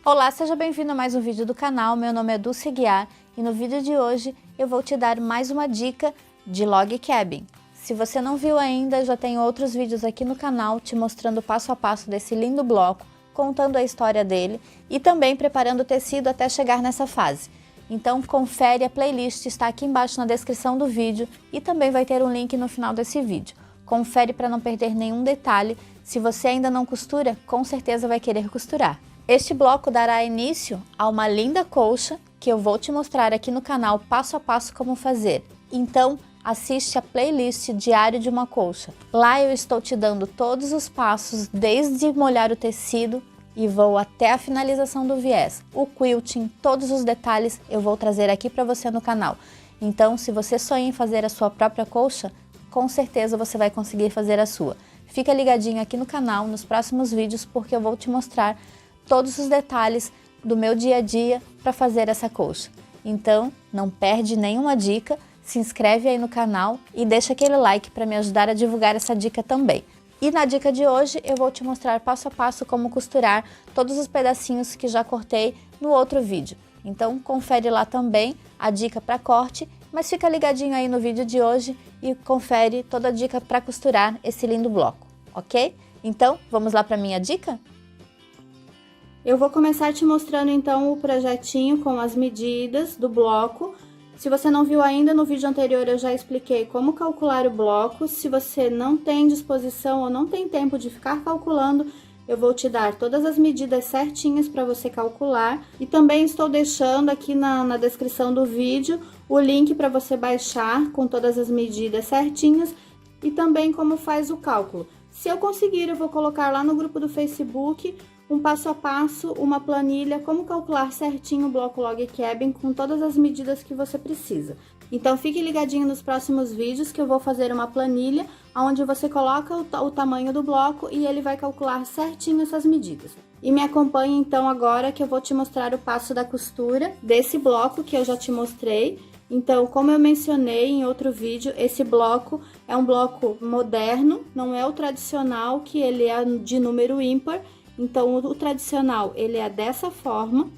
Olá, seja bem-vindo a mais um vídeo do canal. Meu nome é Dulce Guiar e no vídeo de hoje eu vou te dar mais uma dica de log cabin. Se você não viu ainda, já tem outros vídeos aqui no canal te mostrando passo a passo desse lindo bloco, contando a história dele e também preparando o tecido até chegar nessa fase. Então confere, a playlist está aqui embaixo na descrição do vídeo e também vai ter um link no final desse vídeo. Confere para não perder nenhum detalhe. Se você ainda não costura, com certeza vai querer costurar. Este bloco dará início a uma linda colcha que eu vou te mostrar aqui no canal passo a passo como fazer. Então, assiste a playlist Diário de uma Colcha. Lá eu estou te dando todos os passos, desde molhar o tecido e vou até a finalização do viés. O quilting, todos os detalhes eu vou trazer aqui para você no canal. Então, se você sonha em fazer a sua própria colcha, com certeza você vai conseguir fazer a sua. Fica ligadinho aqui no canal nos próximos vídeos porque eu vou te mostrar todos os detalhes do meu dia a dia para fazer essa colcha. Então, não perde nenhuma dica, se inscreve aí no canal e deixa aquele like para me ajudar a divulgar essa dica também. E na dica de hoje eu vou te mostrar passo a passo como costurar todos os pedacinhos que já cortei no outro vídeo. Então confere lá também a dica para corte, mas fica ligadinho aí no vídeo de hoje e confere toda a dica para costurar esse lindo bloco, ok? Então vamos lá para minha dica? Eu vou começar te mostrando então o projetinho com as medidas do bloco. Se você não viu ainda, no vídeo anterior eu já expliquei como calcular o bloco. Se você não tem disposição ou não tem tempo de ficar calculando, eu vou te dar todas as medidas certinhas para você calcular. E também estou deixando aqui na descrição do vídeo o link para você baixar com todas as medidas certinhas e também como faz o cálculo. Se eu conseguir, eu vou colocar lá no grupo do Facebook um passo a passo, uma planilha, como calcular certinho o bloco log cabin com todas as medidas que você precisa. Então fique ligadinho nos próximos vídeos que eu vou fazer uma planilha onde você coloca o tamanho do bloco e ele vai calcular certinho essas medidas. E me acompanhe então agora que eu vou te mostrar o passo da costura desse bloco que eu já te mostrei. Então, como eu mencionei em outro vídeo, esse bloco é um bloco moderno, não é o tradicional que ele é de número ímpar. Então, o tradicional, ele é dessa forma.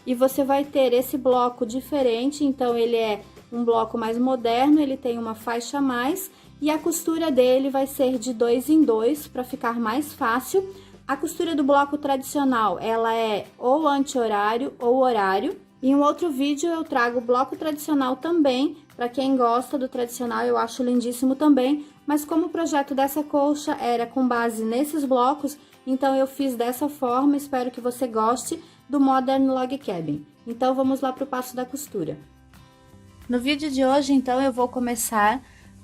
E você vai ter esse bloco diferente, então ele é um bloco mais moderno, ele tem uma faixa a mais. E a costura dele vai ser de 2 em 2, para ficar mais fácil. A costura do bloco tradicional, ela é ou anti-horário ou horário. Em um outro vídeo eu trago o bloco tradicional também, para quem gosta do tradicional, eu acho lindíssimo também. Mas como o projeto dessa colcha era com base nesses blocos, então eu fiz dessa forma, espero que você goste do Modern Log Cabin. Então vamos lá para o passo da costura. No vídeo de hoje, então, eu vou começar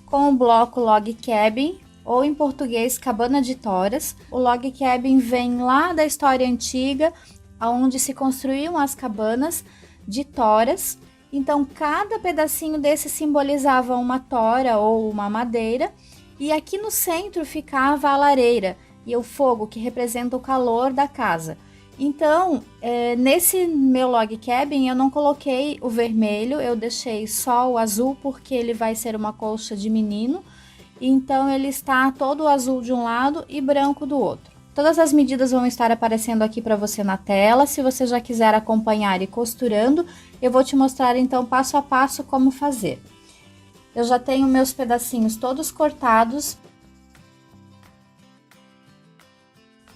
com o bloco log cabin, ou em português, cabana de toras. O log cabin vem lá da história antiga, onde se construíam as cabanas de toras. Então, cada pedacinho desse simbolizava uma tora ou uma madeira, e aqui no centro ficava a lareira e o fogo, que representa o calor da casa. Então, nesse meu log cabin, eu não coloquei o vermelho, eu deixei só o azul, porque ele vai ser uma colcha de menino, então ele está todo azul de um lado e branco do outro. Todas as medidas vão estar aparecendo aqui para você na tela. Se você já quiser acompanhar e costurando, eu vou te mostrar então passo a passo como fazer. Eu já tenho meus pedacinhos todos cortados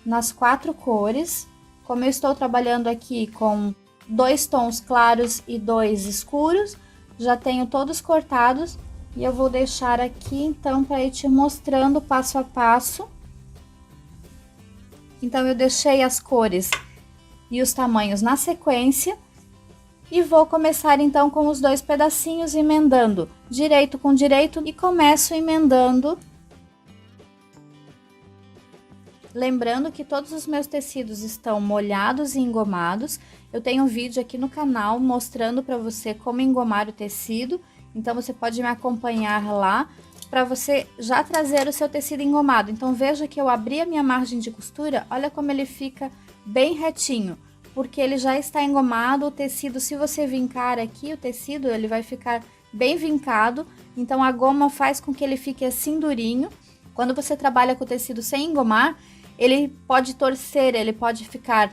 nas 4 cores. Como eu estou trabalhando aqui com 2 tons claros e 2 escuros, já tenho todos cortados e eu vou deixar aqui então para ir te mostrando passo a passo. Então, eu deixei as cores e os tamanhos na sequência e vou começar então com os 2 pedacinhos, emendando direito com direito e começo emendando. Lembrando que todos os meus tecidos estão molhados e engomados. Eu tenho um vídeo aqui no canal mostrando para você como engomar o tecido, então você pode me acompanhar lá, para você já trazer o seu tecido engomado. Então veja que eu abri a minha margem de costura, olha como ele fica bem retinho, porque ele já está engomado. O tecido, se você vincar aqui o tecido, ele vai ficar bem vincado, então a goma faz com que ele fique assim durinho. Quando você trabalha com o tecido sem engomar, ele pode torcer, ele pode ficar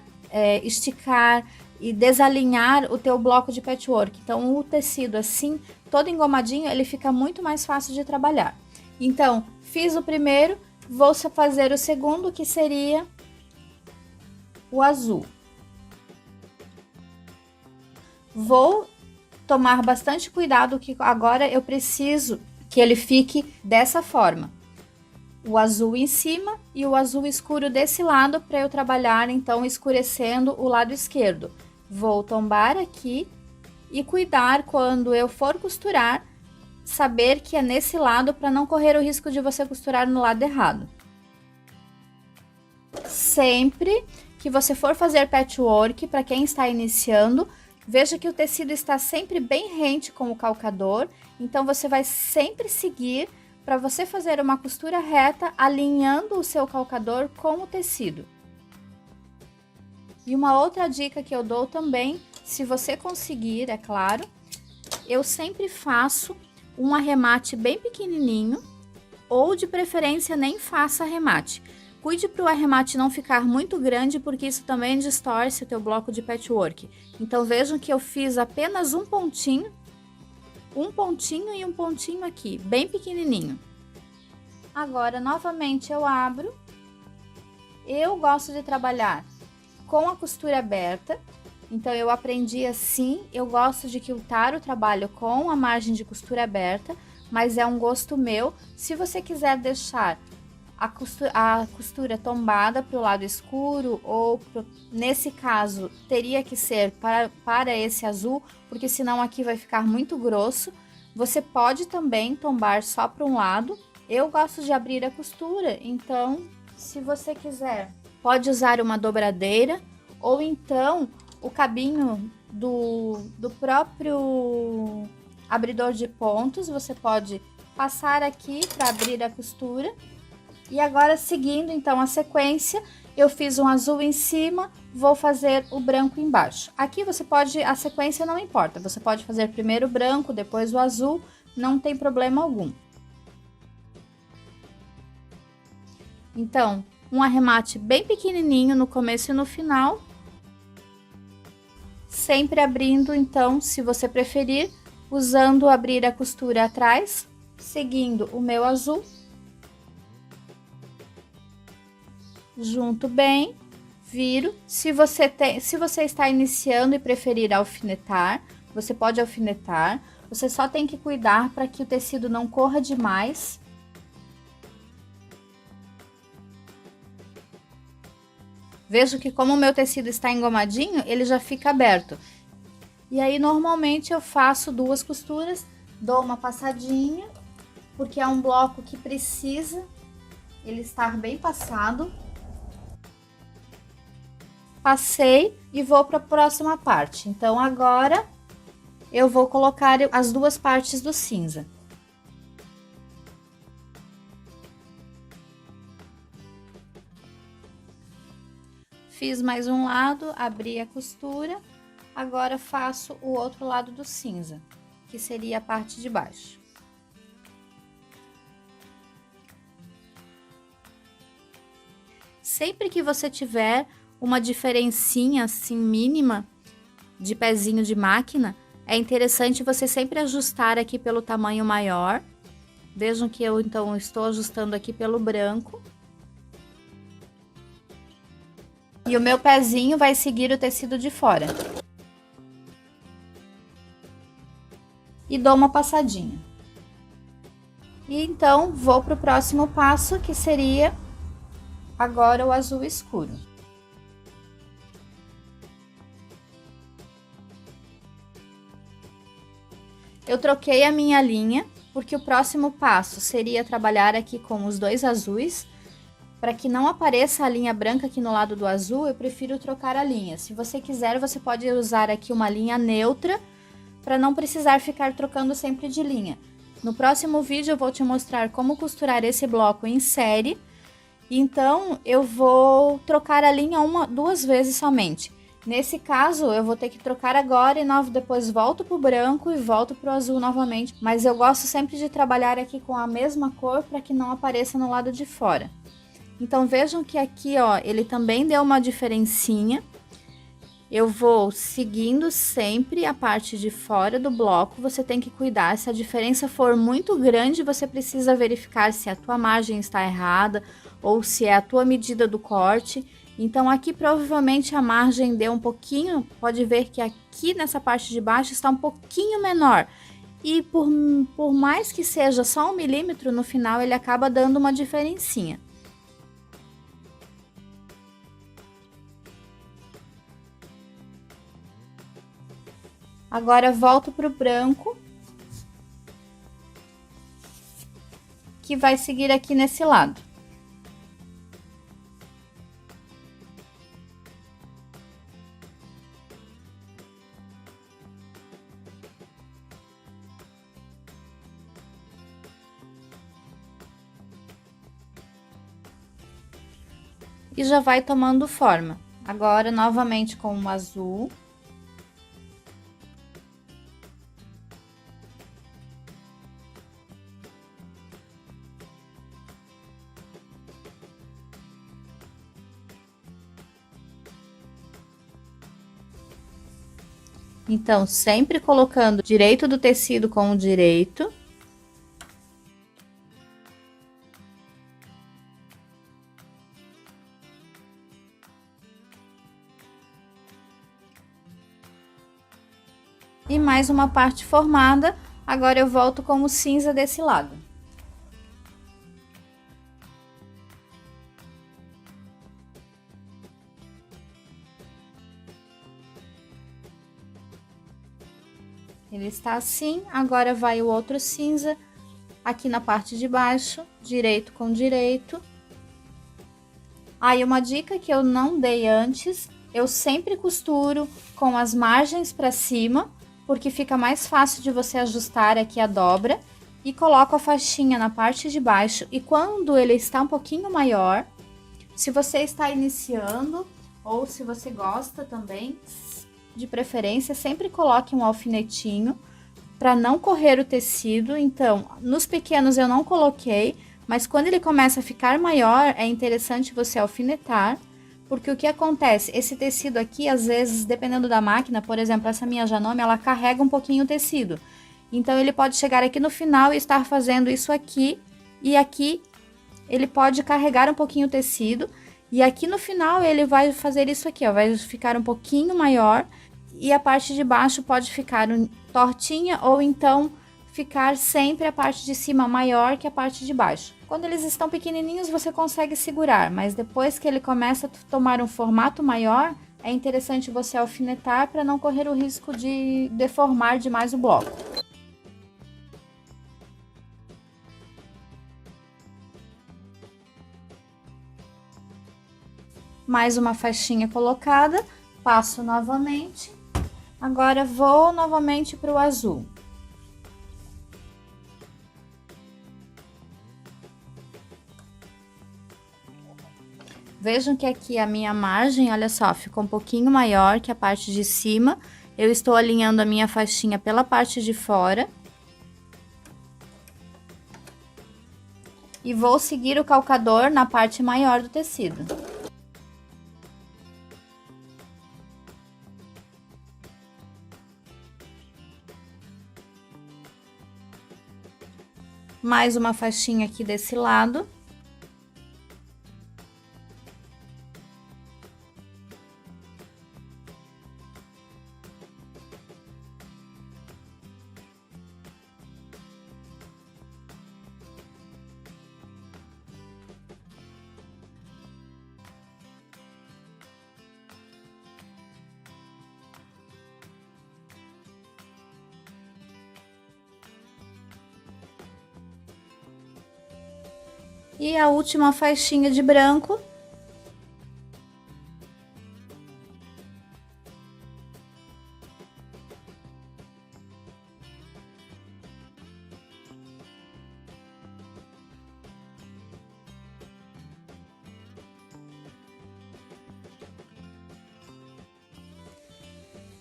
esticar e desalinhar o teu bloco de patchwork. Então o tecido assim, todo engomadinho, ele fica muito mais fácil de trabalhar. Então, fiz o primeiro, vou fazer o segundo, que seria o azul. Vou tomar bastante cuidado, que agora eu preciso que ele fique dessa forma. O azul em cima e o azul escuro desse lado, para eu trabalhar então escurecendo o lado esquerdo. Vou tombar aqui e cuidar quando eu for costurar, saber que é nesse lado, para não correr o risco de você costurar no lado errado. Sempre que você for fazer patchwork, para quem está iniciando, veja que o tecido está sempre bem rente com o calcador, então você vai sempre seguir para você fazer uma costura reta, alinhando o seu calcador com o tecido. E uma outra dica que eu dou também, se você conseguir, é claro, eu sempre faço um arremate bem pequenininho, ou de preferência nem faça arremate. Cuide para o arremate não ficar muito grande, porque isso também distorce o teu bloco de patchwork. Então vejam que eu fiz apenas um pontinho e um pontinho aqui, bem pequenininho. Agora, novamente, eu abro. Eu gosto de trabalhar com a costura aberta, então eu aprendi assim. Eu gosto de quiltar o trabalho com a margem de costura aberta, mas é um gosto meu. Se você quiser deixar a costura tombada para o lado escuro, ou nesse caso teria que ser para esse azul, porque senão aqui vai ficar muito grosso. Você pode também tombar só para um lado. Eu gosto de abrir a costura, então se você quiser pode usar uma dobradeira, ou então o cabinho do próprio abridor de pontos. Você pode passar aqui para abrir a costura. E agora, seguindo então a sequência, eu fiz um azul em cima, vou fazer o branco embaixo. Aqui você pode, a sequência não importa, você pode fazer primeiro o branco, depois o azul, não tem problema algum. Então, um arremate bem pequenininho no começo e no final. Sempre abrindo, então, se você preferir, usando abrir a costura atrás, seguindo o meu azul. Junto bem, viro. Se você está iniciando e preferir alfinetar, você pode alfinetar. Você só tem que cuidar para que o tecido não corra demais. Vejo que como o meu tecido está engomadinho, ele já fica aberto. E aí normalmente eu faço 2 costuras, dou uma passadinha, porque é um bloco que precisa ele estar bem passado. Passei e vou para a próxima parte. Então agora eu vou colocar as 2 partes do cinza. Fiz mais um lado, abri a costura, agora faço o outro lado do cinza, que seria a parte de baixo. Sempre que você tiver uma diferencinha assim mínima de pezinho de máquina, é interessante você sempre ajustar aqui pelo tamanho maior. Vejam que eu então estou ajustando aqui pelo branco. E o meu pezinho vai seguir o tecido de fora. E dou uma passadinha. E então vou para o próximo passo, que seria agora o azul escuro. Eu troquei a minha linha, porque o próximo passo seria trabalhar aqui com os 2 azuis. Para que não apareça a linha branca aqui no lado do azul, eu prefiro trocar a linha. Se você quiser, você pode usar aqui uma linha neutra, para não precisar ficar trocando sempre de linha. No próximo vídeo eu vou te mostrar como costurar esse bloco em série. Então, eu vou trocar a linha 2 vezes somente. Nesse caso, eu vou ter que trocar agora e depois volto pro branco e volto pro azul novamente. Mas eu gosto sempre de trabalhar aqui com a mesma cor, para que não apareça no lado de fora. Então vejam que aqui, ó, ele também deu uma diferencinha. eu vou seguindo sempre a parte de fora do bloco. Você tem que cuidar, se a diferença for muito grande, você precisa verificar se a tua margem está errada ou se é a tua medida do corte. Então aqui provavelmente a margem deu um pouquinho, pode ver que aqui nessa parte de baixo está um pouquinho menor. E por mais que seja só 1 milímetro, no final ele acaba dando uma diferencinha. Agora volto para o branco, que vai seguir aqui nesse lado. E já vai tomando forma. Agora, novamente com o azul. Então, sempre colocando direito do tecido com o direito. E mais uma parte formada, agora eu volto com o cinza desse lado. Ele está assim, agora vai o outro cinza, aqui na parte de baixo, direito com direito. Aí uma dica que eu não dei antes, eu sempre costuro com as margens para cima, porque fica mais fácil de você ajustar aqui a dobra, e coloco a faixinha na parte de baixo, e quando ele está um pouquinho maior, se você está iniciando, ou se você gosta também, de preferência, sempre coloque um alfinetinho para não correr o tecido. Então, nos pequenos eu não coloquei, mas quando ele começa a ficar maior, é interessante você alfinetar, porque o que acontece? Esse tecido aqui, às vezes, dependendo da máquina, por exemplo, essa minha Janome, ela carrega um pouquinho o tecido. Então, ele pode chegar aqui no final e estar fazendo isso aqui, e aqui ele pode carregar um pouquinho o tecido, e aqui no final ele vai fazer isso aqui, ó, vai ficar um pouquinho maior, e a parte de baixo pode ficar tortinha, ou então ficar sempre a parte de cima maior que a parte de baixo. Quando eles estão pequenininhos, você consegue segurar, mas depois que ele começa a tomar um formato maior, é interessante você alfinetar para não correr o risco de deformar demais o bloco. Mais uma faixinha colocada, passo novamente. Agora vou novamente para o azul. Vejam que aqui a minha margem, olha só, ficou um pouquinho maior que a parte de cima. Eu estou alinhando a minha faixinha pela parte de fora. E vou seguir o calcador na parte maior do tecido. Mais uma faixinha aqui desse lado. E a última faixinha de branco.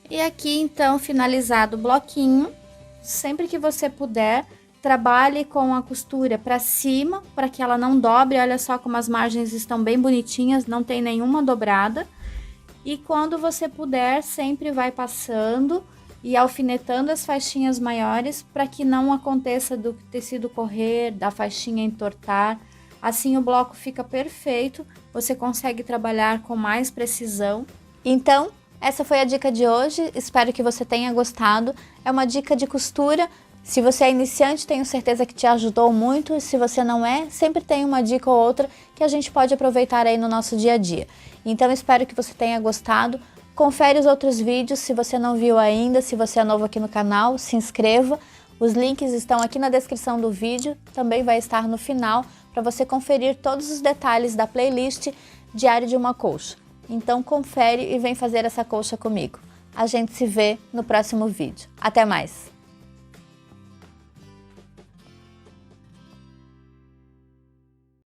E aqui, então, finalizado o bloquinho, sempre que você puder, trabalhe com a costura para cima, para que ela não dobre. Olha só como as margens estão bem bonitinhas, não tem nenhuma dobrada. E quando você puder, sempre vai passando e alfinetando as faixinhas maiores para que não aconteça do tecido correr, da faixinha entortar. Assim o bloco fica perfeito, você consegue trabalhar com mais precisão. Então, essa foi a dica de hoje, espero que você tenha gostado. É uma dica de costura. Se você é iniciante, tenho certeza que te ajudou muito, e se você não é, sempre tem uma dica ou outra que a gente pode aproveitar aí no nosso dia a dia. Então espero que você tenha gostado. Confere os outros vídeos se você não viu ainda, se você é novo aqui no canal, se inscreva. Os links estão aqui na descrição do vídeo, também vai estar no final para você conferir todos os detalhes da playlist Diário de uma Colcha. Então confere e vem fazer essa colcha comigo. A gente se vê no próximo vídeo. Até mais!